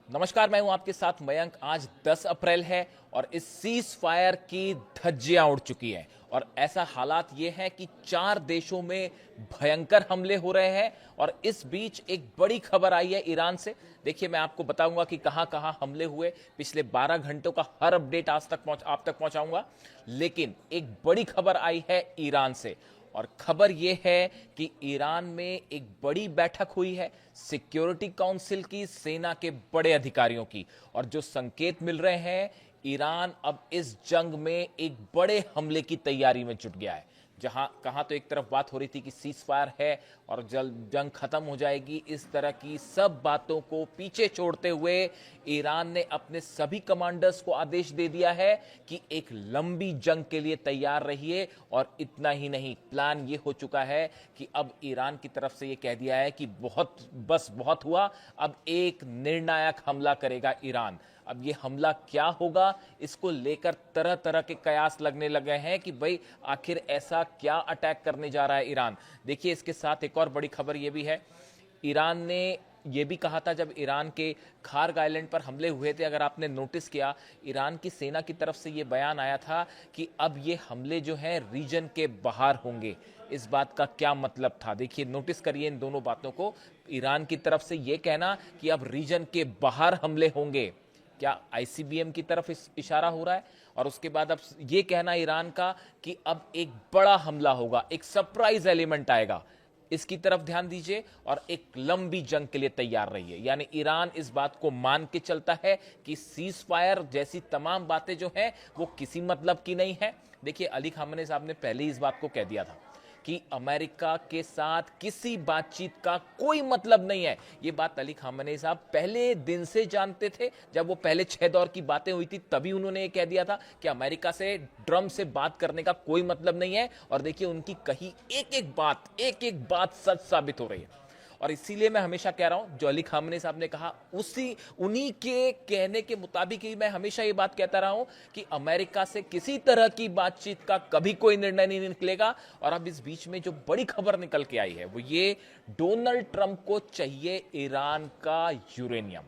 नमस्कार, मैं हूं आपके साथ मयंक। आज 10 अप्रैल है और इस सीज फायर की धज्जियां उड़ चुकी हैं और ऐसा हालात ये है कि 4 देशों में भयंकर हमले हो रहे हैं। और इस बीच एक बड़ी खबर आई है ईरान से। देखिए, मैं आपको बताऊंगा कि कहां कहां हमले हुए, पिछले 12 घंटों का हर अपडेट आप तक पहुंचाऊंगा। लेकिन एक बड़ी खबर आई है ईरान से और खबर यह है कि ईरान में एक बड़ी बैठक हुई है सिक्योरिटी काउंसिल की, सेना के बड़े अधिकारियों की। और जो संकेत मिल रहे हैं, ईरान अब इस जंग में एक बड़े हमले की तैयारी में जुट गया है। जहां कहां तो एक तरफ बात हो रही थी कि सीज फायर है और जल्द जंग खत्म हो जाएगी, इस तरह की सब बातों को पीछे छोड़ते हुए ईरान ने अपने सभी कमांडर्स को आदेश दे दिया है कि एक लंबी जंग के लिए तैयार रहिए। और इतना ही नहीं, प्लान यह हो चुका है कि अब ईरान की तरफ से यह कह दिया है कि बहुत हुआ, अब एक निर्णायक हमला करेगा ईरान। अब ये हमला क्या होगा, इसको लेकर तरह तरह के कयास लगने लगे हैं कि भाई आखिर ऐसा क्या अटैक करने जा रहा है ईरान। देखिए, इसके साथ एक और बड़ी खबर यह भी है, ईरान ने यह भी कहा था जब ईरान के खार्ग आइलैंड पर हमले हुए थे, अगर आपने नोटिस किया, ईरान की सेना की तरफ से यह बयान आया था कि अब ये हमले जो हैं रीजन के बाहर होंगे। इस बात का क्या मतलब था, देखिए, नोटिस करिए इन दोनों बातों को। ईरान की तरफ से यह कहना कि अब रीजन के बाहर हमले होंगे, क्या आईसीबीएम की तरफ इशारा हो रहा है? और उसके बाद अब यह कहना ईरान का कि अब एक बड़ा हमला होगा, एक सरप्राइज एलिमेंट आएगा, इसकी तरफ ध्यान दीजिए। और एक लंबी जंग के लिए तैयार रहिए। यानी ईरान इस बात को मान के चलता है कि सीज फायर जैसी तमाम बातें जो हैं वो किसी मतलब की नहीं है। देखिए, अली खामेनी साहब ने पहले ही इस बात को कह दिया था कि अमेरिका के साथ किसी बातचीत का कोई मतलब नहीं है। ये बात अली खामेनी साहब पहले दिन से जानते थे। जब वो पहले 6 दौर की बातें हुई थी तभी उन्होंने ये कह दिया था कि अमेरिका से ड्रम से बात करने का कोई मतलब नहीं है। और देखिए, उनकी कही एक एक बात सच साबित हो रही है। और इसीलिए मैं हमेशा कह रहा हूं, जो अली खामेनी साहब ने कहा उन्हीं के कहने के मुताबिक ही मैं हमेशा ये बात कहता रहा हूं कि अमेरिका से किसी तरह की बातचीत का कभी कोई निर्णय नहीं निकलेगा। और अब इस बीच में जो बड़ी खबर निकल के आई है वो ये, डोनाल्ड ट्रंप को चाहिए ईरान का यूरेनियम।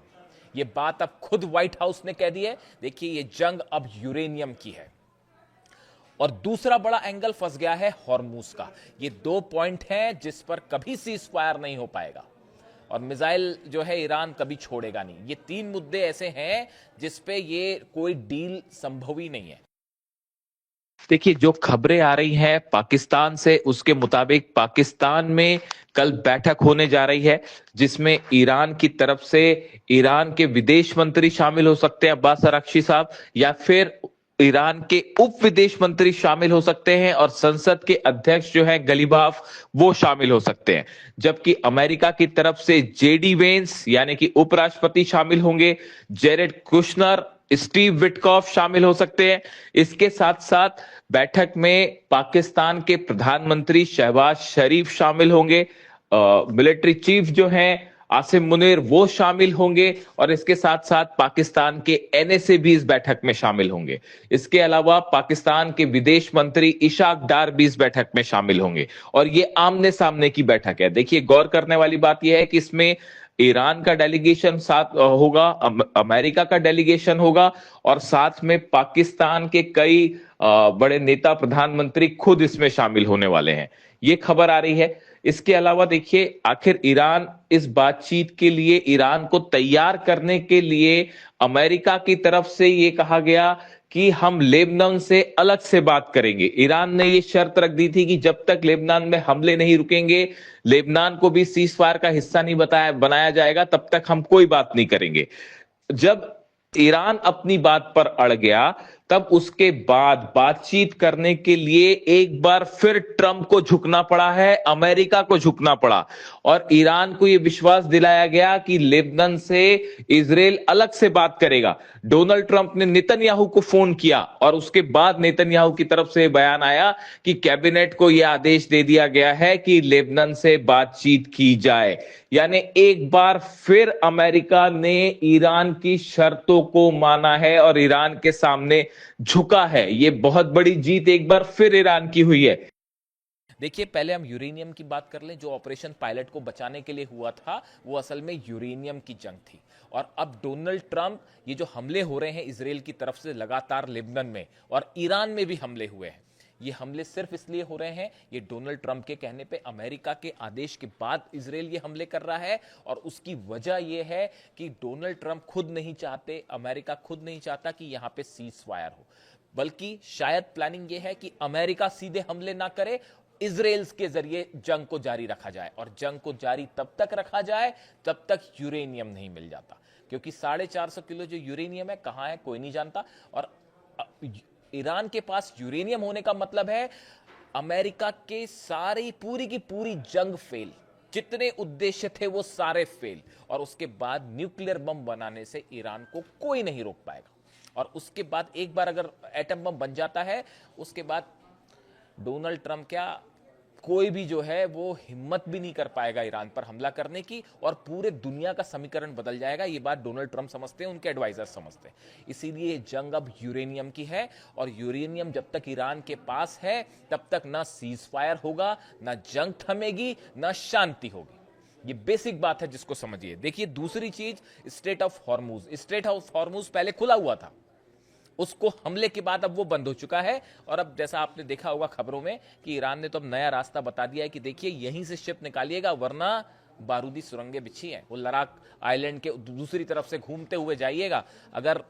ये बात अब खुद व्हाइट हाउस ने कह दी है। देखिए, ये जंग अब यूरेनियम की है। और दूसरा बड़ा एंगल फंस गया है हॉर्मूज का। ये 2 पॉइंट हैं जिस पर कभी सीज फायर नहीं हो पाएगा और मिसाइल जो है ईरान कभी छोड़ेगा नहीं। ये 3 मुद्दे ऐसे हैं जिस पे ये कोई डील संभव ही नहीं है। देखिए, जो खबरें आ रही हैं पाकिस्तान से, उसके मुताबिक पाकिस्तान में कल बैठक होने जा रही है जिसमें ईरान की तरफ से ईरान के विदेश मंत्री शामिल हो सकते हैं, अब्बास अराक्ची साहब, या फिर ईरान के उप विदेश मंत्री शामिल हो सकते हैं और संसद के अध्यक्ष जो हैं गलीबाफ, वो शामिल हो सकते हैं। जबकि अमेरिका की तरफ से जेडी वेंस यानी कि उपराष्ट्रपति शामिल होंगे, जेरेड कुशनर, स्टीव विटकॉफ शामिल हो सकते हैं। इसके साथ साथ बैठक में पाकिस्तान के प्रधानमंत्री शहबाज शरीफ शामिल होंगे, मिलिट्री चीफ जो हैं आसिम मुनीर वो शामिल होंगे, और इसके साथ साथ पाकिस्तान के एनएसए भी इस बैठक में शामिल होंगे। इसके अलावा पाकिस्तान के विदेश मंत्री इशाक डार भी इस बैठक में शामिल होंगे और ये आमने सामने की बैठक है। देखिए, गौर करने वाली बात यह है कि इसमें ईरान का डेलीगेशन साथ होगा, अमेरिका का डेलीगेशन होगा और साथ में पाकिस्तान के कई बड़े नेता, प्रधानमंत्री खुद इसमें शामिल होने वाले हैं, ये खबर आ रही है। इसके अलावा देखिए, आखिर ईरान इस बातचीत के लिए, ईरान को तैयार करने के लिए अमेरिका की तरफ से यह कहा गया कि हम लेबनान से अलग से बात करेंगे। ईरान ने यह शर्त रख दी थी कि जब तक लेबनान में हमले नहीं रुकेंगे, लेबनान को भी सीज फायर का हिस्सा नहीं बनाया जाएगा, तब तक हम कोई बात नहीं करेंगे। जब ईरान अपनी बात पर अड़ गया, तब उसके बाद बातचीत करने के लिए एक बार फिर ट्रंप को झुकना पड़ा है, अमेरिका को झुकना पड़ा और ईरान को यह विश्वास दिलाया गया कि लेबनान से इजराइल अलग से बात करेगा। डोनाल्ड ट्रंप ने नेतन्याहू को फोन किया और उसके बाद नेतन्याहू की तरफ से बयान आया कि कैबिनेट को यह आदेश दे दिया गया है कि लेबनान से बातचीत की जाए। यानी एक बार फिर अमेरिका ने ईरान की शर्तों को माना है और ईरान के सामने झुका है। यह बहुत बड़ी जीत एक बार फिर ईरान की हुई है। देखिए, पहले हम यूरेनियम की बात कर लें। जो ऑपरेशन पायलट को बचाने के लिए हुआ था वो असल में यूरेनियम की जंग थी और अब डोनाल्ड ट्रंप, ये जो हमले हो रहे हैं इजराइल की तरफ से लगातार लेबनान में और ईरान में भी हमले हुए हैं, ये हमले सिर्फ इसलिए हो रहे हैं, ये डोनाल्ड ट्रंप के कहने पे, अमेरिका के आदेश के बाद इजराइल ये हमले कर रहा है। और उसकी वजह ये है कि डोनाल्ड ट्रंप खुद नहीं चाहते, अमेरिका खुद नहीं चाहता कि यहां पे सीज फायर हो, बल्कि शायद प्लानिंग ये है कि अमेरिका सीधे हमले ना करे, इजराइल के जरिए जंग को जारी रखा जाए। और जंग को जारी तब तक रखा जाए जब तक यूरेनियम नहीं मिल जाता, क्योंकि 450 किलो जो यूरेनियम है कहां है कोई नहीं जानता। और ईरान के पास यूरेनियम होने का मतलब है अमेरिका के सारी पूरी की पूरी जंग फेल, जितने उद्देश्य थे वो सारे फेल, और उसके बाद न्यूक्लियर बम बनाने से ईरान को कोई नहीं रोक पाएगा। और उसके बाद एक बार अगर एटम बम बन जाता है, उसके बाद डोनाल्ड ट्रंप क्या, कोई भी जो है वो हिम्मत भी नहीं कर पाएगा ईरान पर हमला करने की, और पूरे दुनिया का समीकरण बदल जाएगा। ये बात डोनाल्ड ट्रंप समझते हैं, उनके एडवाइजर समझते हैं। इसीलिए जंग अब यूरेनियम की है, और यूरेनियम जब तक ईरान के पास है तब तक ना सीज फायर होगा, ना जंग थमेगी, ना शांति होगी। ये बेसिक बात है जिसको समझिए। देखिए दूसरी चीज, straight of Hormuz. Straight of Hormuz पहले खुला हुआ था, उसको हमले के बाद अब वो बंद हो चुका है। और अब जैसा आपने देखा होगा खबरों में कि ईरान ने तो अब नया रास्ता बता दिया है कि देखिए यहीं से शिप निकालिएगा, वरना बारूदी सुरंगें बिछी हैं, वो लड़ाक आइलैंड के दूसरी तरफ से घूमते हुए जाइएगा। अगर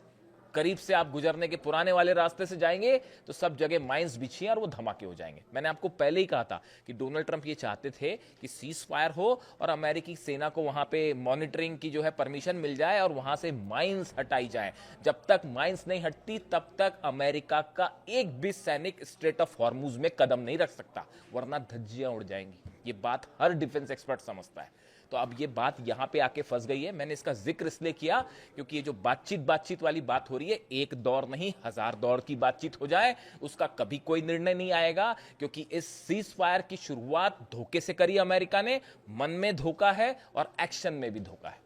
करीब से आप गुजरने के पुराने वाले रास्ते से जाएंगे तो सब जगह माइंस बिछी हैं और वो धमाके हो जाएंगे। मैंने आपको पहले ही कहा था कि डोनाल्ड ट्रंप ये चाहते थे कि सीज फायर हो और अमेरिकी सेना को वहां पे मॉनिटरिंग की जो है परमिशन मिल जाए और वहां से माइंस हटाई जाए। जब तक माइंस नहीं हटती तब तक अमेरिका का एक भी सैनिक स्ट्रेट ऑफ हॉर्मुज में कदम नहीं रख सकता, वरना धज्जियां उड़ जाएंगी। ये बात हर डिफेंस एक्सपर्ट समझता है। तो अब ये बात यहां पे आके फंस गई है। मैंने इसका जिक्र इसलिए किया क्योंकि ये जो बातचीत वाली बात हो रही है, एक दौर नहीं 1000 दौर की बातचीत हो जाए उसका कभी कोई निर्णय नहीं आएगा, क्योंकि इस सीज फायर की शुरुआत धोखे से करी अमेरिका ने। मन में धोखा है और एक्शन में भी धोखा है।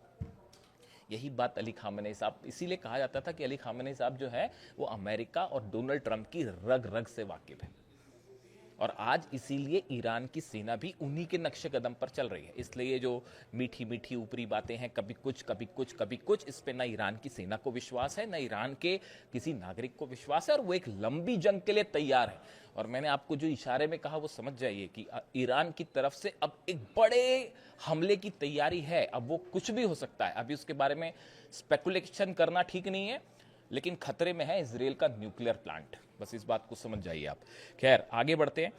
यही बात अली खामेनेई साहब, इसीलिए कहा जाता था कि अली खामेनेई साहब जो है वो अमेरिका और डोनाल्ड ट्रंप की रग रग से वाकिफ है। और आज इसीलिए ईरान की सेना भी उन्हीं के नक्शे कदम पर चल रही है। इसलिए जो मीठी मीठी ऊपरी बातें हैं, कभी कुछ कभी कुछ कभी कुछ, इस पे ना ईरान की सेना को विश्वास है, ना ईरान के किसी नागरिक को विश्वास है, और वो एक लंबी जंग के लिए तैयार है। और मैंने आपको जो इशारे में कहा वो समझ जाइए कि ईरान की तरफ से अब एक बड़े हमले की तैयारी है। अब वो कुछ भी हो सकता है, अभी उसके बारे में स्पेकुलेशन करना ठीक नहीं है, लेकिन खतरे में है इजराइल का न्यूक्लियर प्लांट। बस इस बात को समझ जाइए आप। खैर आगे बढ़ते हैं।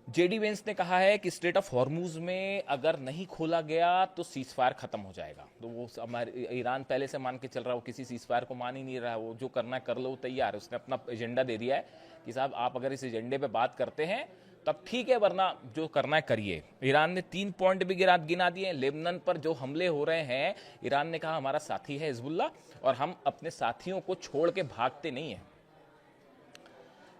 जेडी वेंस ने कहा है कि स्ट्रेट ऑफ हॉर्मुज में अगर नहीं खोला गया तो सीज फायर खत्म हो जाएगा। तो वो हमारे ईरान पहले से मान के चल रहा है, वो किसी सीज फायर को मान ही नहीं रहा है, वो जो करना है कर लो, वो तैयार है। उसने अपना एजेंडा दे दिया है कि साहब आप अगर इस एजेंडे पे बात करते हैं तब ठीक है, वरना जो करना है करिए। ईरान ने 3 पॉइंट भी गिना दिए। लेबनान पर जो हमले हो रहे हैं, ईरान ने कहा हमारा साथी है हिजबुल्ला और हम अपने साथियों को छोड़ के भागते नहीं है।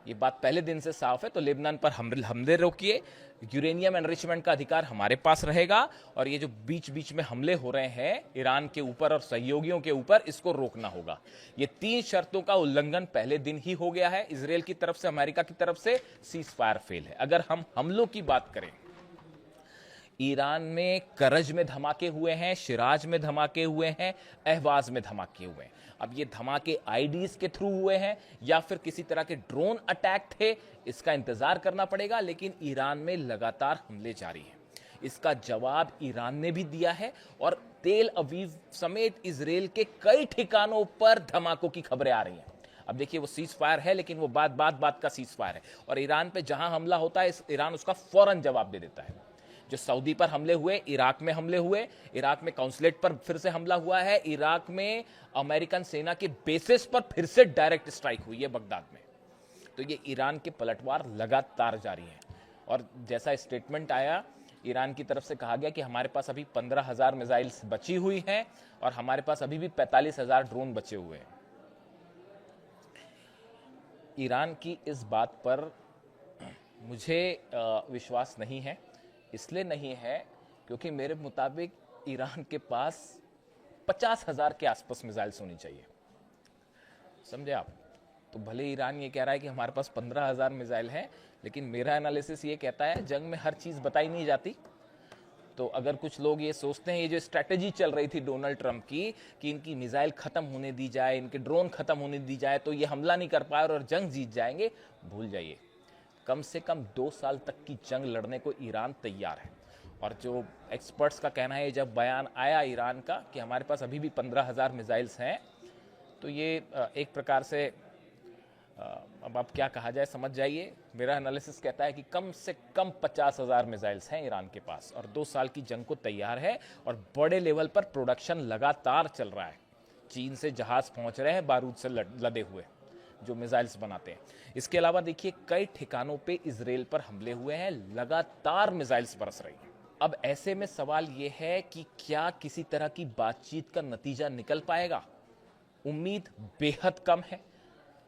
ये बात पहले दिन से साफ है। तो लेबनान पर हमले रोकिए, यूरेनियम एनरिचमेंट का अधिकार हमारे पास रहेगा, और ये जो बीच बीच में हमले हो रहे हैं ईरान के ऊपर और सहयोगियों के ऊपर, इसको रोकना होगा। ये 3 शर्तों का उल्लंघन पहले दिन ही हो गया है इजराइल की तरफ से, अमेरिका की तरफ से। सीज फायर फेल है। अगर हम हमलों की बात करें, ईरान में करज में धमाके हुए हैं, शिराज में धमाके हुए हैं, अहवाज में धमाके हुए हैं। अब ये धमाके आईडीज के थ्रू हुए हैं या फिर किसी तरह के ड्रोन अटैक थे, इसका इंतजार करना पड़ेगा। लेकिन ईरान में लगातार हमले जारी हैं। इसका जवाब ईरान ने भी दिया है, और तेल अवीव समेत इजराइल के कई ठिकानों पर धमाकों की खबरें आ रही हैं। अब देखिए वो सीज फायर है, लेकिन वो बात का सीज फायर है, और ईरान पे जहां हमला होता है ईरान उसका फौरन जवाब दे देता है। जो सऊदी पर हमले हुए, इराक में हमले हुए, इराक में काउंसलेट पर फिर से हमला हुआ है, इराक में अमेरिकन सेना के बेसिस पर फिर से डायरेक्ट स्ट्राइक हुई है बगदाद में। तो ये ईरान के पलटवार लगातार जारी हैं। और जैसा स्टेटमेंट आया, ईरान की तरफ से कहा गया कि हमारे पास अभी 15,000 मिसाइल्स बची हुई हैं और हमारे पास अभी भी 45,000 ड्रोन बचे हुए हैं। ईरान की इस बात पर मुझे विश्वास नहीं है। इसलिए नहीं है क्योंकि मेरे मुताबिक ईरान के पास 50,000 के आसपास मिसाइल्स होनी चाहिए। समझे आप? तो भले ईरान ये कह रहा है कि हमारे पास 15,000 मिसाइल हैं, लेकिन मेरा एनालिसिस ये कहता है जंग में हर चीज बताई नहीं जाती। तो अगर कुछ लोग ये सोचते हैं, ये जो स्ट्रैटेजी चल रही थी डोनाल्ड ट्रंप की कि इनकी मिसाइल खत्म होने दी जाए, इनके ड्रोन खत्म होने दी जाए तो ये हमला नहीं कर पाए और जंग जीत जाएंगे, भूल जाइए। कम से कम 2 साल तक की जंग लड़ने को ईरान तैयार है। और जो एक्सपर्ट्स का कहना है, जब बयान आया ईरान का कि हमारे पास अभी भी 15,000 मिसाइल्स हैं, तो ये एक प्रकार से अब आप क्या कहा जाए समझ जाइए। मेरा एनालिसिस कहता है कि कम से कम 50,000 मिसाइल्स हैं ईरान के पास और 2 साल की जंग को तैयार है और बड़े लेवल पर प्रोडक्शन लगातार चल रहा है। चीन से जहाज पहुंच रहे हैं बारूद से लदे हुए, जो मिसाइल्स बनाते हैं। इसके अलावा देखिए, कई ठिकानों पे इजराइल पर हमले हुए हैं, लगातार मिसाइल्स बरस रही हैं। अब ऐसे में सवाल ये है कि क्या किसी तरह की बातचीत का नतीजा निकल पाएगा? उम्मीद बेहद कम है।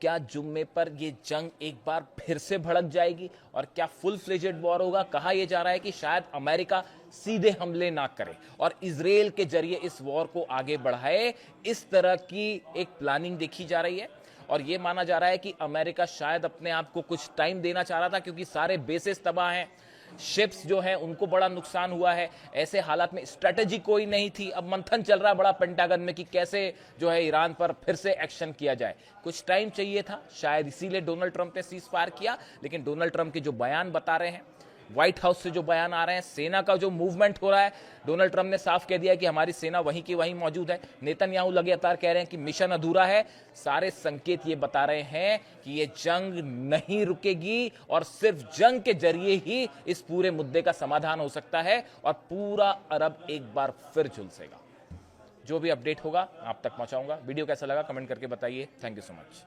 क्या जुम्मे पर ये जंग एक बार फिर से भड़क जाएगी और क्या फुल फ्लेजेड वॉर होगा? कहा यह जा रहा है कि शायद अमेरिका सीधे हमले ना करे और इजराइल के जरिए इस वॉर को आगे बढ़ाए। इस तरह की एक प्लानिंग देखी जा रही है और यह माना जा रहा है कि अमेरिका शायद अपने आप को कुछ टाइम देना चाह रहा था, क्योंकि सारे बेसेस तबाह हैं, शिप्स जो हैं उनको बड़ा नुकसान हुआ है। ऐसे हालात में स्ट्रेटेजी कोई नहीं थी। अब मंथन चल रहा बड़ा पेंटागन में कि कैसे जो है ईरान पर फिर से एक्शन किया जाए। कुछ टाइम चाहिए था, शायद इसीलिए डोनाल्ड ट्रंप ने सीज फायर किया। लेकिन डोनाल्ड ट्रंप के जो बयान बता रहे हैं, व्हाइट हाउस से जो बयान आ रहे हैं, सेना का जो मूवमेंट हो रहा है, डोनाल्ड ट्रंप ने साफ कह दिया कि हमारी सेना वहीं की वहीं मौजूद है। नेतन्याहू लगातार कह रहे हैं कि मिशन अधूरा है। सारे संकेत ये बता रहे हैं कि ये जंग नहीं रुकेगी और सिर्फ जंग के जरिए ही इस पूरे मुद्दे का समाधान हो सकता है और पूरा अरब एक बार फिर झुलसेगा। जो भी अपडेट होगा आप तक पहुंचाऊंगा। वीडियो कैसा लगा कमेंट करके बताइए। Thank you so much.